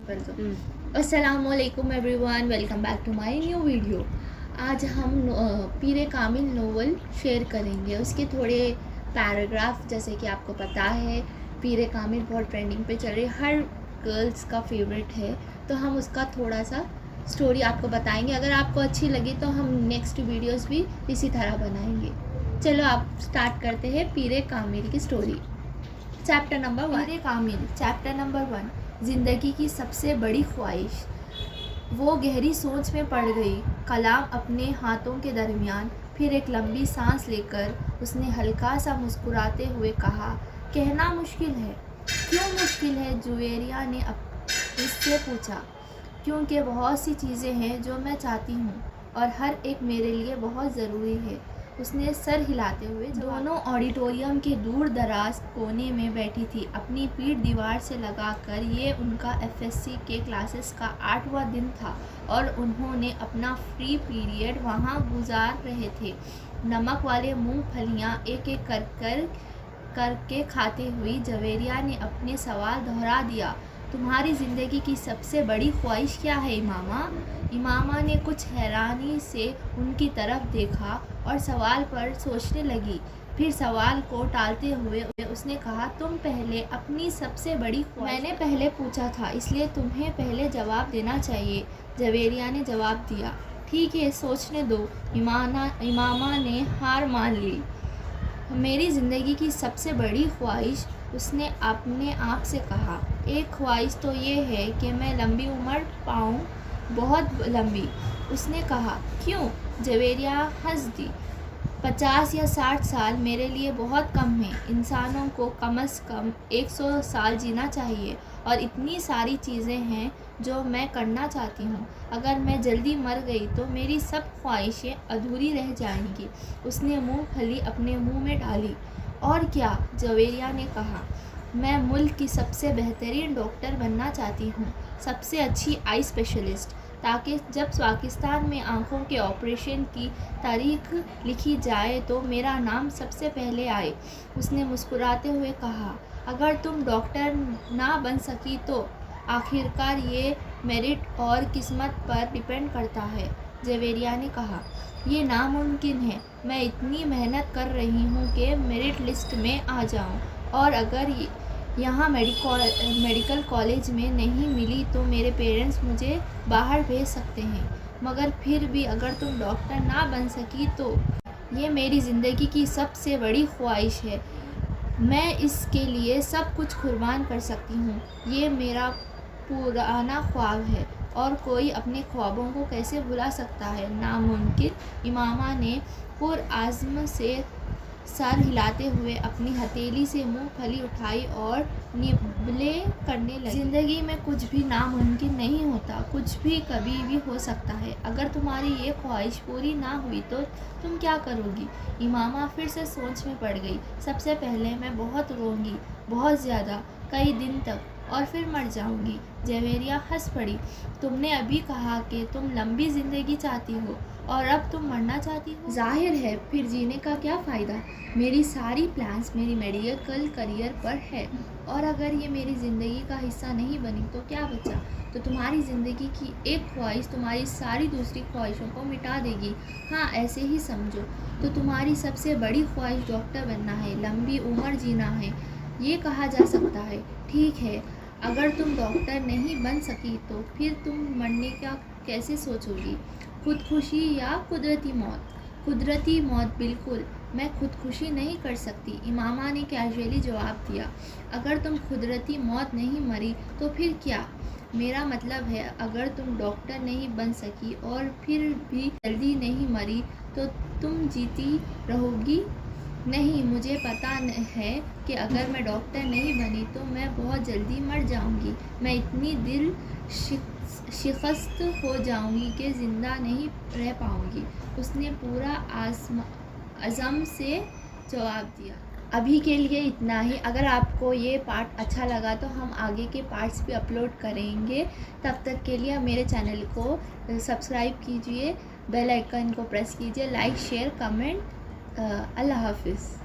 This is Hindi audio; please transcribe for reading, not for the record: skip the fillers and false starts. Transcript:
अस्सलामुअलैकुम everyone, welcome back to my new video. आज हम पीरे कामिल नोवेल शेयर करेंगे, उसके थोड़े पैराग्राफ। जैसे कि आपको पता है पीरे कामिल बहुत ट्रेंडिंग पे चल रही है, हर गर्ल्स का फेवरेट है, तो हम उसका थोड़ा सा स्टोरी आपको बताएंगे। अगर आपको अच्छी लगी तो हम नेक्स्ट वीडियोस भी इसी तरह बनाएंगे। चलो आप स्टार्ट करते हैं पीरे कामिल की स्टोरी। चैप्टर नंबर 1, पीरे कामिल। चैप्टर नंबर 1, ज़िंदगी की सबसे बड़ी ख्वाहिश। वो गहरी सोच में पड़ गई। कलाम अपने हाथों के दरमियान, फिर एक लंबी सांस लेकर उसने हल्का सा मुस्कुराते हुए कहा, कहना मुश्किल है। क्यों मुश्किल है? जुवेरिया ने इससे पूछा। क्योंकि बहुत सी चीज़ें हैं जो मैं चाहती हूँ और हर एक मेरे लिए बहुत ज़रूरी है, उसने सर हिलाते हुए। दोनों ऑडिटोरियम के दूर दराज कोने में बैठी थी, अपनी पीठ दीवार से लगाकर। ये उनका एफएससी के क्लासेस का 8वां दिन था और उन्होंने अपना फ्री पीरियड वहाँ गुजार रहे थे। नमक वाले मूंगफलियाँ एक एक करके खाते हुई जवेरिया ने अपने सवाल दोहरा दिया। तुम्हारी ज़िंदगी की सबसे बड़ी ख्वाहिश क्या है इमामा? इमामा ने कुछ हैरानी से उनकी तरफ देखा और सवाल पर सोचने लगी। फिर सवाल को टालते हुए उसने कहा, तुम पहले अपनी सबसे बड़ी ख्वाहिश। मैंने पहले पूछा था, इसलिए तुम्हें पहले जवाब देना चाहिए, जवेरिया ने जवाब दिया। ठीक है, सोचने दो। इमामा ने हार मान ली। मेरी ज़िंदगी की सबसे बड़ी ख्वाहिश, उसने अपने आप से कहा। एक ख्वाहिश तो ये है कि मैं लंबी उम्र पाऊँ, बहुत लंबी, उसने कहा। क्यों? जवेरिया हंस दी। 50 या 60 साल मेरे लिए बहुत कम है। इंसानों को कम से कम 100 साल जीना चाहिए और इतनी सारी चीज़ें हैं जो मैं करना चाहती हूँ। अगर मैं जल्दी मर गई तो मेरी सब ख्वाहिशें अधूरी रह जाएंगी। उसने मूंगफली अपने मुंह में डाली। और क्या? जवेरिया ने कहा। मैं मुल्क की सबसे बेहतरीन डॉक्टर बनना चाहती हूँ, सबसे अच्छी आई स्पेशलिस्ट, ताकि जब पाकिस्तान में आँखों के ऑपरेशन की तारीख लिखी जाए तो मेरा नाम सबसे पहले आए, उसने मुस्कुराते हुए कहा। अगर तुम डॉक्टर ना बन सकी तो? आखिरकार ये मेरिट और किस्मत पर डिपेंड करता है, जवेरिया ने कहा। ये नामुमकिन है। मैं इतनी मेहनत कर रही हूँ कि मेरिट लिस्ट में आ जाऊँ, और अगर यहाँ मेडिकल कॉलेज में नहीं मिली तो मेरे पेरेंट्स मुझे बाहर भेज सकते हैं। मगर फिर भी अगर तुम डॉक्टर ना बन सकी तो? ये मेरी ज़िंदगी की सबसे बड़ी ख्वाहिश है। मैं इसके लिए सब कुछ कुर्बान कर सकती हूँ। ये मेरा पुराना ख्वाब है और कोई अपने ख्वाबों को कैसे भुला सकता है? नामुमकिन। इमामा ने पुरआज़्म से सर हिलाते हुए अपनी हथेली से मूंगफली उठाई और निबले करने लगी। ज़िंदगी में कुछ भी नामुमकिन नहीं होता, कुछ भी कभी भी हो सकता है। अगर तुम्हारी ये ख्वाहिश पूरी ना हुई तो तुम क्या करोगी? इमामा फिर से सोच में पड़ गई। सबसे पहले मैं बहुत रोऊंगी, बहुत ज़्यादा, कई दिन तक, और फिर मर जाऊंगी। जवेरिया हंस पड़ी। तुमने अभी कहा कि तुम लंबी ज़िंदगी चाहती हो और अब तुम मरना चाहती हो। जाहिर है, फिर जीने का क्या फ़ायदा? मेरी सारी प्लान्स मेरी मेडिकल करियर पर है, और अगर ये मेरी ज़िंदगी का हिस्सा नहीं बनी तो क्या बचा? तो तुम्हारी ज़िंदगी की एक ख्वाहिश तुम्हारी सारी दूसरी ख्वाहिशों को मिटा देगी। हाँ, ऐसे ही समझो। तो तुम्हारी सबसे बड़ी ख्वाहिश डॉक्टर बनना है, लंबी उम्र जीना है, ये कहा जा सकता है। ठीक है, अगर तुम डॉक्टर नहीं बन सकी तो फिर तुम मरने का कैसे सोचोगी? खुदकुशी या कुदरती मौत? कुदरती मौत, बिल्कुल। मैं खुदकुशी नहीं कर सकती, इमामा ने कैजुअली जवाब दिया। अगर तुम कुदरती मौत नहीं मरी तो फिर क्या? मेरा मतलब है, अगर तुम डॉक्टर नहीं बन सकी और फिर भी जल्दी नहीं मरी तो तुम जीती रहोगी? नहीं, मुझे पता है कि अगर मैं डॉक्टर नहीं बनी तो मैं बहुत जल्दी मर जाऊंगी। मैं इतनी दिल शिकस्त हो जाऊंगी कि ज़िंदा नहीं रह पाऊंगी, उसने पूरा अज़म से जवाब दिया। अभी के लिए इतना ही। अगर आपको ये पार्ट अच्छा लगा तो हम आगे के पार्ट्स भी अपलोड करेंगे। तब तक के लिए मेरे चैनल को सब्सक्राइब कीजिए, बेल आइकन को प्रेस कीजिए, लाइक, शेयर, कमेंट। अल्लाह हाफिज़।